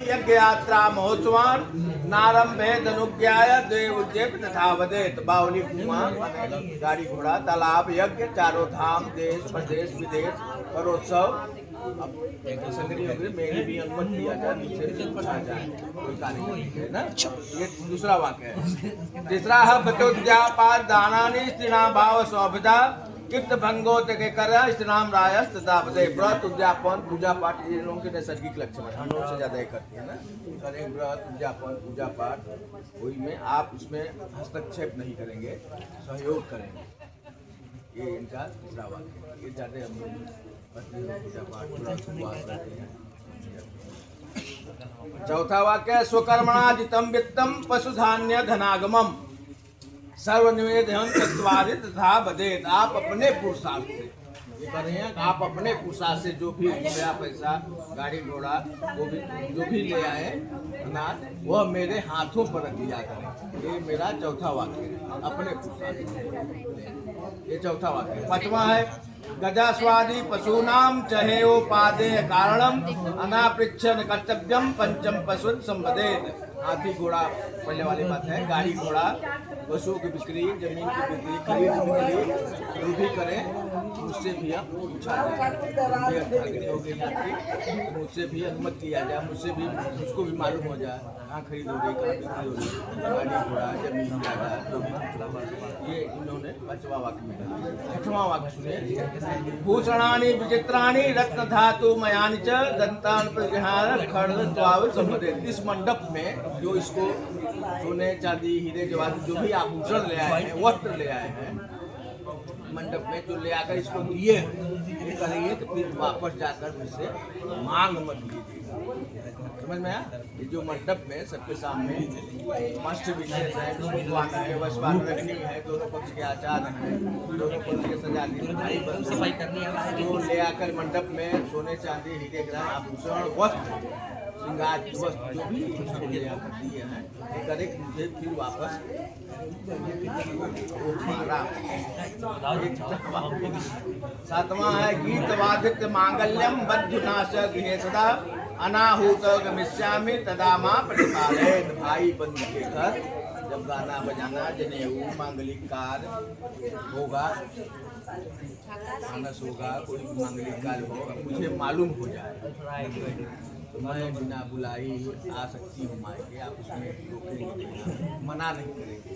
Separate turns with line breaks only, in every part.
यज्ञ यात्रा महोत्सवान नारंभे धनुज्ञाय देवोज्जेप तथा वदेत बावली कुआं गाड़ी घोड़ा तालाब यज्ञ चारों धाम देश प्रदेश विदेश करोत्सव। अब संगरी होगी मेरी भी अनुमति दिया जाए नीचे आ जाए कोई कार्यक्रम है ना। ये दूसरा वाक्य है। तीसरा है बतोद्यापाद दानानि स्त्रीणां भाव सौभिधा किप्त भंगोत के कर स्त्रीणां रायस तथा बदे व्रत उद्यापन पूजा पाठ ये लोगों के नैसर्गिक लक्षण है। हम लोग से ज्यादा ही करते हैं ना। करें व्रत उद्यापन पूजा पाठ वही में आप उसमें हस्तक्षेप नहीं करेंगे सहयोग करेंगे। ये इनका तीसरा वाक्य है। ये ज्यादा हम लोग पूजा पाठ व्रत उपवास करते हैं। चौथा वाक्य स्वकर्मणा जितम वित्तम पशुधान्य धनागमम सर्वनिवेदन तत्वादि तथा बदेत। आप अपने पुरुषार्थ से ये कर रहे हैं। आप अपने पुरुषार्थ से जो भी मेरा पैसा गाड़ी घोड़ा वो भी जो भी ले आए अनाज वह मेरे हाथों पर रख दिया करें। ये मेरा चौथा वाक्य है। अपने पुरुषार्थ से ये चौथा वाक्य है। पांचवा है गजास्वादी पशूनाम चहेयोपादेय कारणम अनापृच्छन कर्तव्यम पंचम पशुन संबदेत। हाथी घोड़ा पहले वाली बात है। गाड़ी घोड़ा पशुओं की बिक्री जमीन की बिक्री खरीद बिक्री जो भी करें मुझसे भी आप पूछा जाए। हो गई तो मुझसे भी अनुमति लिया जाए। मुझसे भी मुझको भी मालूम हो जाए कहाँ खरीद हो रही कहाँ बिक्री हो रही गाड़ी घोड़ा जमीन जायदाद जो भी। ये इन्होंने पांचवा वाक्य में कहा। छठवां वाक्य सुनिए भूषणानि विचित्राणि रत्न धातु मयानि च दंतान प्रहार खड्ग त्वाव संबदेत। इस मंडप में जो इसको सोने चांदी हीरे जवाहर जो भी आभूषण ले आए हैं वस्त्र ले आए हैं मंडप में जो ले आकर इसको दिए ये करेंगे तो फिर वापस जाकर मुझसे मांग मत लीजिए। समझ में आया। ये जो मंडप में सबके सामने मस्त विशेष है वस्वान रखनी है दोनों पक्ष के आचार हैं दोनों पक्ष के सजा सफाई करनी है तो ले आकर मंडप में सोने चांदी हीरे ग्रह आभूषण वस्त्र श्रृंगार वस्त्र जो भी ले आकर दिए हैं ये करे मुझे फिर वापस सातवां है गीत वादित मांगल्यम बद्धुनाश गृहे सदा अनाहूत गमिष्यामि तदा मां प्रतिपालयेत्। भाई बंधु के घर जब गाना बजाना जनेऊ मांगलिक कार्य होगा मानस होगा कोई मांगलिक कार्य होगा मुझे मालूम हो जाए तो मैं बिना बुलाई आ सकती हूँ मायके। आप उसमें रोकेंगे मना नहीं करेंगे।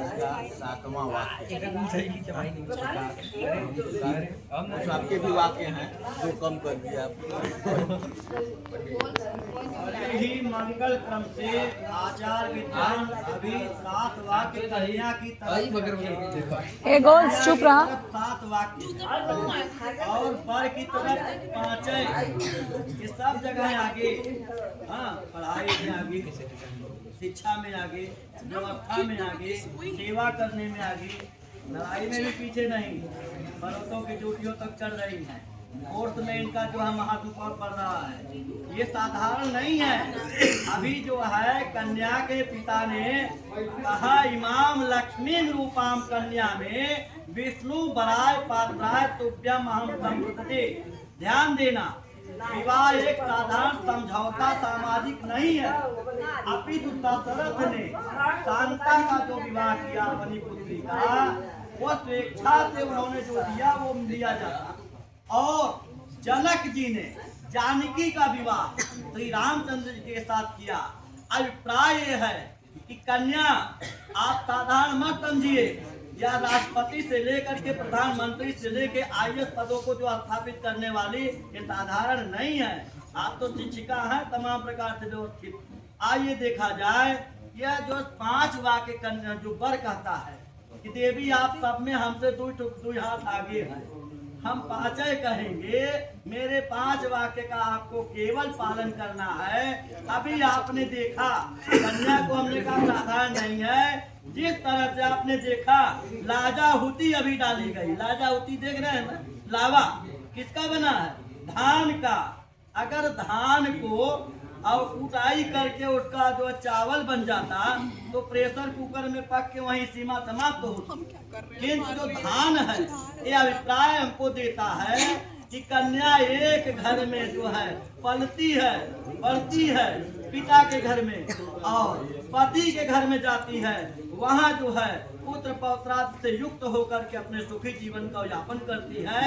इसका सातवां वाक्य कुछ आपके भी वाक्य हैं जो कम कर दिया
ही मंगल क्रम से आचार विद्वान अभी 7 वाक्य कन्या की तरफ
चुप रहा
7 वाक्य और बर की तरफ 5 ये सब जगह आगे। हाँ पढ़ाई में आगे शिक्षा में आगे व्यवस्था में आगे सेवा करने में आगे लड़ाई में भी पीछे नहीं पर्वतों की चोटियों तक चढ़ रही है। कोर्ट में इनका जो है महादुपौर पड़ रहा है ये साधारण नहीं है। अभी जो है कन्या के पिता ने कहा इमाम लक्ष्मी रूपाम कन्या में विष्णु बराय पात्राय तुभ्यम अहम संप्रति। ध्यान देना विवाह एक साधारण समझौता सामाजिक नहीं है। अपितु दशरथ ने शांता का जो विवाह किया अपनी पुत्री का वो स्वेच्छा से उन्होंने जो दिया वो दिया जाता। और जनक जी ने जानकी का विवाह श्री रामचंद्र जी के साथ किया। अभिप्राय है कि कन्या आप साधारण मत समझिए या राष्ट्रपति से लेकर के प्रधानमंत्री से लेकर आईएएस पदों को जो स्थापित करने वाली ये साधारण नहीं है। आप तो शिक्षिका हैं तमाम प्रकार से व्यवस्थित। आइए देखा जाए यह जो 5 वाक्य कन्या जो वर कहता है कि देवी आप सब में हमसे 2 हाथ आगे हैं हम 5 कहेंगे। मेरे 5 वाक्य का आपको केवल पालन करना है। अभी आपने देखा कन्या को हमने कहा साधारण नहीं है। जिस तरह से आपने देखा लाजाहुति अभी डाली गई। लाजाहुति देख रहे हैं ना लावा किसका बना है धान का। अगर धान को और कुटाई करके उसका जो चावल बन जाता तो प्रेशर कुकर में पक के वहीं सीमा समाप्त होती। किंतु जो धान है ये अभिप्राय हमको देता है कि कन्या एक घर में जो है पलती है, बढ़ती है पिता के घर में, और पति के घर में जाती है, वहाँ जो है पुत्र पौत्राद से युक्त होकर के अपने सुखी जीवन का यापन करती है।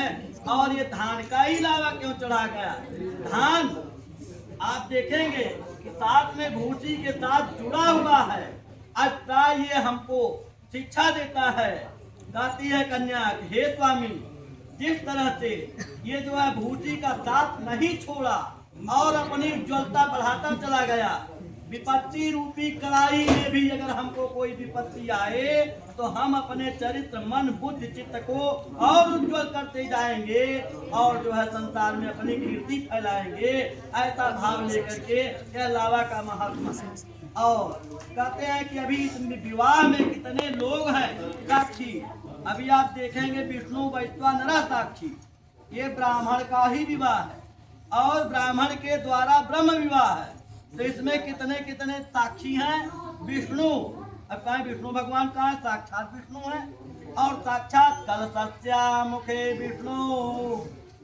और ये धान का ही लावा क्यों चढ़ा गया? धान आप देखेंगे कि साथ में भूसी के साथ जुड़ा हुआ है। अतः ये हमको शिक्षा देता है, कहती है कन्या, हे स्वामी, जिस तरह से ये जो है भूसी का साथ नहीं छोड़ा और अपनी उज्ज्वलता बढ़ाता चला गया, विपत्ति रूपी कड़ाई में भी अगर हमको कोई विपत्ति आए तो हम अपने चरित्र, मन, बुद्धि, चित्त को और उज्जवल करते जाएंगे और जो है संसार में अपनी कीर्ति फैलाएंगे। ऐसा भाव लेकर के यह लावा का महात्मा है। और कहते हैं कि अभी विवाह में कितने लोग हैं साक्षी। अभी आप देखेंगे विष्णु वैश्वानर साक्षी, ये ब्राह्मण का ही विवाह है और ब्राह्मण के द्वारा ब्रह्म विवाह है। तो इसमें कितने कितने साक्षी हैं? विष्णु, अब कहा विष्णु भगवान कहाँ है? साक्षात विष्णु है। और साक्षात कलशस्या मुखे विष्णु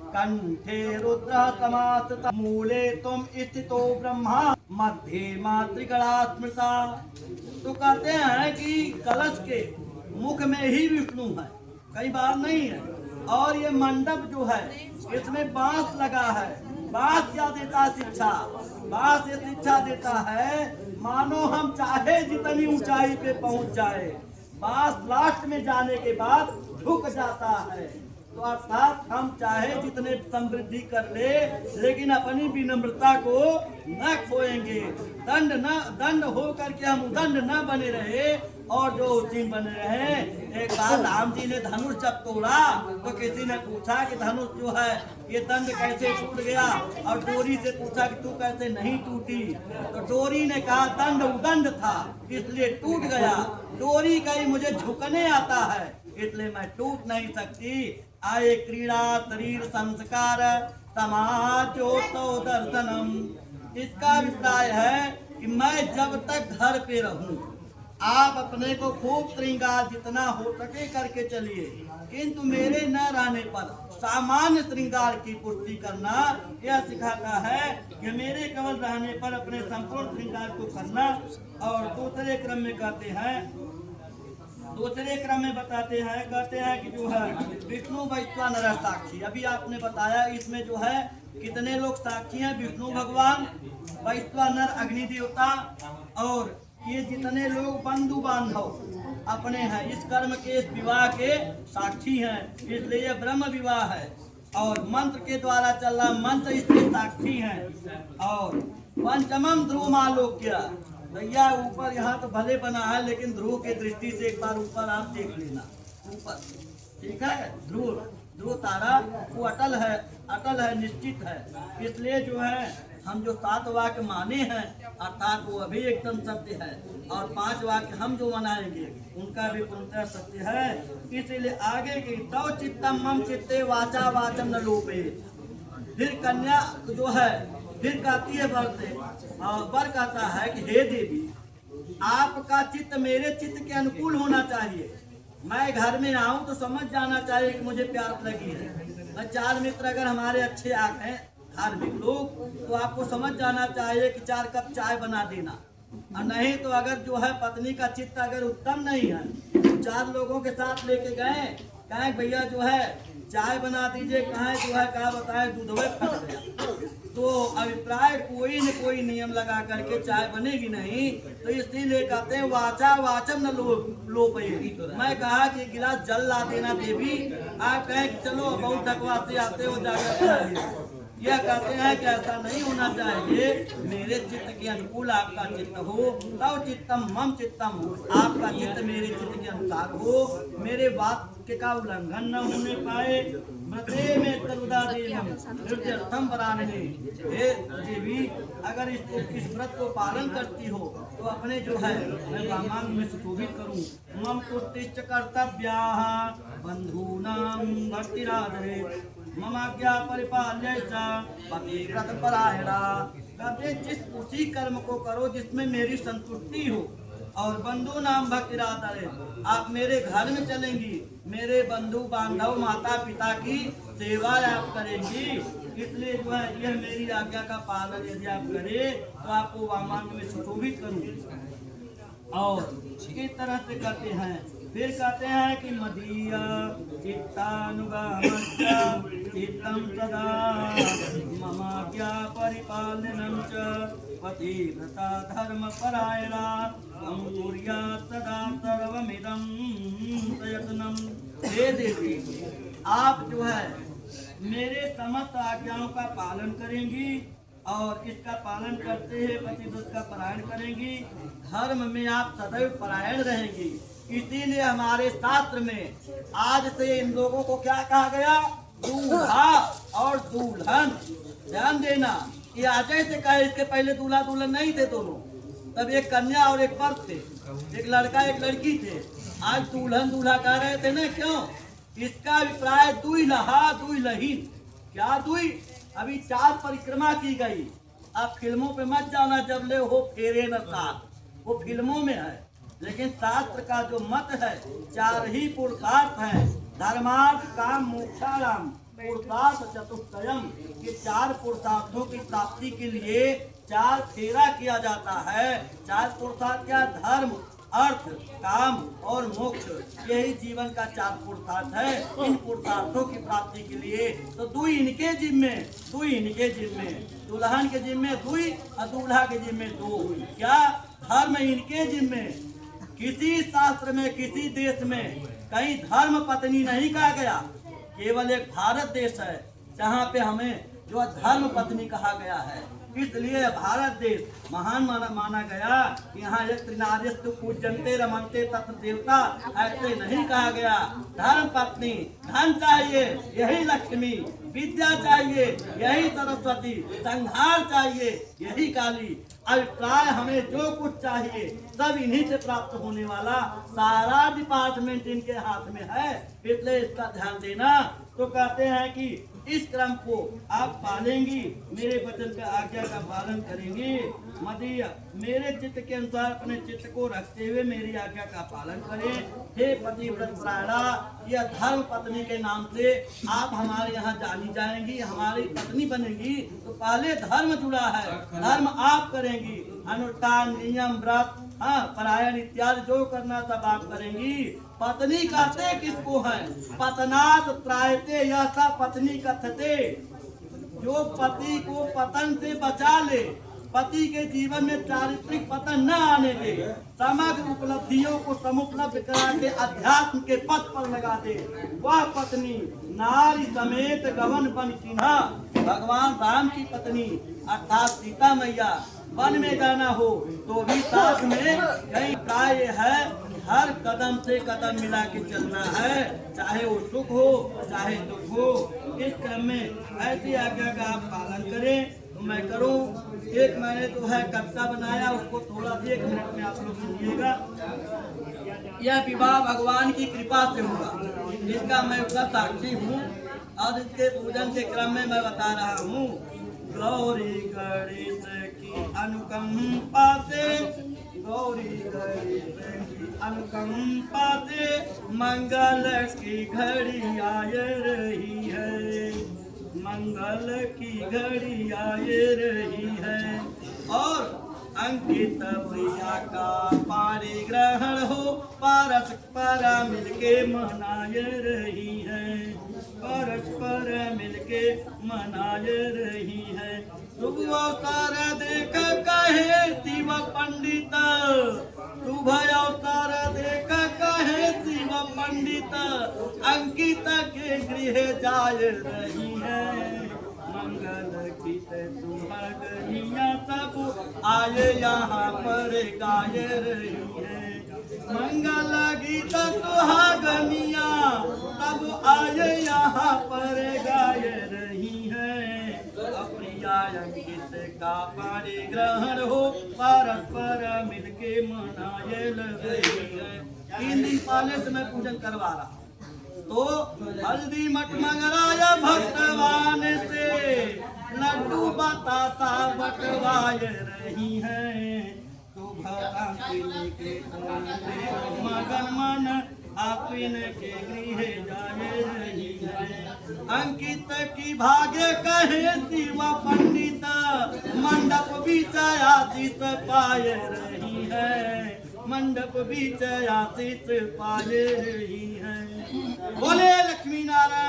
कंठे रुद्र समास्थित मूले तुम स्थितो ब्रह्मा मध्ये मातृगणा स्मृता। तो कहते हैं कि कलश के मुख में ही विष्णु है, कई बार नहीं है। और ये मंडप जो है इसमें बांस लगा है। बांस क्या देता है? शिक्षा। बांस ये शिक्षा देता है, मानो हम चाहे जितनी ऊंचाई पे पहुंच जाए, बांस लास्ट में जाने के बाद झुक जाता है। तो अर्थात हम चाहे जितने समृद्धि कर ले, लेकिन अपनी विनम्रता को न खोएंगे। दंड हो करके हम उदंड न बने रहे और जो उचित बने रहे। एक बार राम जी ने धनुष जब तोड़ा तो किसी ने पूछा कि धनुष जो है ये दंड कैसे टूट गया, और डोरी से पूछा कि तू कैसे नहीं टूटी। तो डोरी ने कहा दंड उदंड था इसलिए टूट गया, डोरी कहीं मुझे झुकने आता है इसलिए मैं टूट नहीं सकती। आए क्रीड़ा शरीर संस्कार समाजोतो दर्शनम। इसका अभिप्राय है कि मैं जब तक घर पे रहूं, आप अपने को खूब श्रृंगार जितना हो सके करके चलिए, किंतु मेरे न रहने पर सामान्य श्रृंगार की पूर्ति करना यह सिखाता है कि मेरे केवल रहने पर अपने संपूर्ण श्रृंगार को करना। और दूसरे क्रम में कहते हैं, दूसरे क्रम में बताते हैं, कहते हैं कि जो है विष्णु वैश्वानर साक्षी। अभी आपने बताया इसमें जो है कितने लोग साक्षी हैं? विष्णु भगवान, वैश्वानर अग्नि देवता, और ये जितने लोग बंधु बांधव अपने हैं इस कर्म के, इस विवाह के साक्षी हैं। इसलिए यह ब्रह्म विवाह है। और मंत्र के द्वारा चल रहा मंत्र इसके साक्षी हैं। और पंचमम ध्रुवमालोक्य, भैया ऊपर यहाँ तो भले बना है लेकिन ध्रुव की दृष्टि से एक बार ऊपर आप देख लेना, ऊपर ठीक है। ध्रुव तारा वो अटल है, निश्चित है। इसलिए जो है हम जो 7 वाक्य माने हैं अर्थात वो अभी एकदम सत्य है, और 5 वाक्य हम जो मनाएंगे उनका भी पूर्णतः सत्य है। इसीलिए आगे की तव चित्तम मम चित्ते वाचा वाचम न लोपे। फिर कन्या जो है फिर कहती है वर से, वर कहता है कि हे देवी, आपका चित्त मेरे चित्त के अनुकूल होना चाहिए। मैं घर में आऊं तो समझ जाना चाहिए कि मुझे प्यास लगी है। 4 मित्र अगर हमारे अच्छे आ गए धार्मिक लोग तो आपको समझ जाना चाहिए कि 4 कप चाय बना देना। और नहीं तो अगर जो है पत्नी का चित्त अगर उत्तम नहीं है तो 4 लोगों के साथ लेके गए, कहें भैया जो है चाय बना दीजिए, कहें जो है क्या बताए दूध फट गया, तो अभिप्राय कोई न कोई नियम लगा करके चाय बनेगी नहीं। तो इसीलिए कहते हैं वाचा वाचम न लोपे। मैं कहा कि गिलास जल ला देना देवी, आप कहें कि चलो बहुत थकवा से आते हो जाकर। यह कहते हैं कि ऐसा नहीं होना चाहिए, मेरे चित्त के अनुकूल आपका चित्त हो, तव चित्तम मम चित्तम, आपका चित्त मेरे चित्त के अनुसार हो, मेरे वाक्य का उल्लंघन न होने पाए। मते में तरुदा देवम बराने। हे देवी, अगर इस व्रत को पालन करती हो तो अपने जो है मैं वामांग में सुशोभित करूं। मम उत्तिष्ठ कर्तव्याः बंधूनां भक्तिरादरे ममाज्ञा परिपाल्य पतिव्रत परायणा। कहते जिस उसी कर्म को करो जिसमें मेरी संतुष्टि हो, और बंधु नाम भक्तिरादरे, आप मेरे घर में चलेंगी, मेरे बंधु बांधव माता पिता की सेवा आप करेंगी। इसलिए जो है यह मेरी आज्ञा का पालन यदि आप करें तो आपको वामांग में सुशोभित करूंगी। और इस तरह से कहते हैं, फिर कहते हैं कि मदीय चित्तानुगामश्च चित्तं सदा ममाज्ञा परिपालनं च पतिव्रता धर्मपरायणा त्वं कुर्यात् सदा सर्वमिदं प्रयत्नं। हे देवी, आप जो है मेरे समस्त आज्ञाओं का पालन करेंगी और इसका पालन करते हुए पतिव्रत का परायण करेंगी। धर्म में आप सदैव परायण रहेंगी। इसीलिए हमारे शास्त्र में आज से इन लोगों को क्या कहा गया? दूल्हा और दुल्हन। ध्यान देना, ये आज से कहे, इसके पहले दूल्हा दुल्हन नहीं थे दोनों। तब एक कन्या और एक वर थे, एक लड़का एक लड़की थे। आज दुल्हन दूल्हा कह रहे थे ना, क्यों? इसका अभिप्राय दुई लहा दुई लहीन। क्या दुई? अभी 4 परिक्रमा की गई। अब फिल्मों पे मत जाना, जब ले हो फेरे न साथ, वो फिल्मों में है। लेकिन शास्त्र का जो मत है 4 ही पुरुषार्थ है, धर्मार्थ काम मोक्षाराम पुरुषार्थ चतुष्टयम। ये 4 पुरुषार्थों की प्राप्ति के लिए 4 फेरा किया जाता है। 4 पुरुषार्थ क्या? धर्म, अर्थ, काम और मोक्ष। यही जीवन का 4 पुरुषार्थ है। इन पुरुषार्थों की प्राप्ति के लिए तो दुई इनके जिम्मे, दुई इनके जिम्मे, दुल्हन के जिम्मे दुई और दूल्हा के जिम्मे 2। क्या? धर्म इनके जिम्मे। किसी शास्त्र में, किसी देश में कहीं धर्म पत्नी नहीं कहा गया। केवल एक भारत देश है जहाँ पे हमें जो धर्म पत्नी कहा गया है। इसलिए भारत देश महान माना गया। यहाँ एक त्रिनार्यस्तु पूज्यन्ते रमन्ते तत्र देवता, ऐसे नहीं कहा गया। धर्म पत्नी, धन चाहिए यही लक्ष्मी, विद्या चाहिए यही सरस्वती, संहार चाहिए यही काली। अभिप्राय हमें जो कुछ चाहिए सब इन्हीं से प्राप्त होने वाला सारा डिपार्टमेंट इनके हाथ में है। इसलिए इसका ध्यान देना। तो कहते हैं कि इस क्रम को आप पालेंगी, मेरे वचन का आज्ञा का पालन करेंगी। मदीय, मेरे चित्त के अनुसार अपने चित्त को रखते हुए मेरी आज्ञा का पालन करें। हे पतिव्रत परायणा, यह धर्म पत्नी के नाम से आप हमारे यहाँ जानी जाएंगी, हमारी पत्नी बनेंगी। तो पहले धर्म जुड़ा है, धर्म आप करेंगी। अनुष्ठान, नियम, व्रत, परायण इत्यादि जो करना सब आप करेंगी। पत्नी कहते किसको है? पतनात् त्रायते, यह सब पत्नी कथते। जो पति को पतन से बचा ले, पति के जीवन में चारित्रिक पतन न आने दे, समग्र उपलब्धियों को समुपलब्ध करा के अध्यात्म के पथ पर लगा दे, वह पत्नी नारी समेत गवन बन किन्हा। भगवान राम की पत्नी अर्थात सीता मैया वन में जाना हो तो भी साथ में कहीं प्राय है, हर कदम से कदम मिला के चलना है, चाहे वो सुख हो चाहे दुख हो। इस क्रम में ऐसी आज्ञा का आप पालन करें तो मैं करूं। एक मैंने तो है कविता बनाया, उसको थोड़ा 1 मिनट में आप लोग सुनिएगा। यह विवाह भगवान की कृपा से हुआ, जिसका मैं उसका साक्षी हूँ और इसके पूजन के क्रम में मैं बता रहा हूँ। गौरी गणेश की अनुकंपा से, गौरी गणेश की अनुकंपा से मंगल की घड़ी आ रही है, मंगल की घड़ी आ रही है। और अंकित प्रिया का पारिग्रहण हो, परस्पर मिलके मनाए रही है, परस्पर मिलके मनाए रही है। शुभ अवसर देख कहे शिव पंडित, शुभ अवसर देख कहे शिव पंडित, अंकित के गृह जाए रही है। मंगल गीत सुहागनिया सब आए यहाँ पर गाए रही है, मंगल गीत सुहागनिया सब आए यहाँ पर गाए रही है। प्रिया अंकित का पारिग्रहण हो, परस्पर मिलके मनाए रही है। 3 दिन पहले से मैं पूजन करवा रहा तो हल्दी मठ मंगराया भगवान से, लड्डू बतासा बटवाए रही है। तो भगवान के मगन मन आप इनके गृह जाए रही है। अंकित की भाग्य कहे शिव पंडित, मंडप बीच आशीष पाए रही है, मंडप बीच आशीष पाए रही है। बोले लक्ष्मी नारायण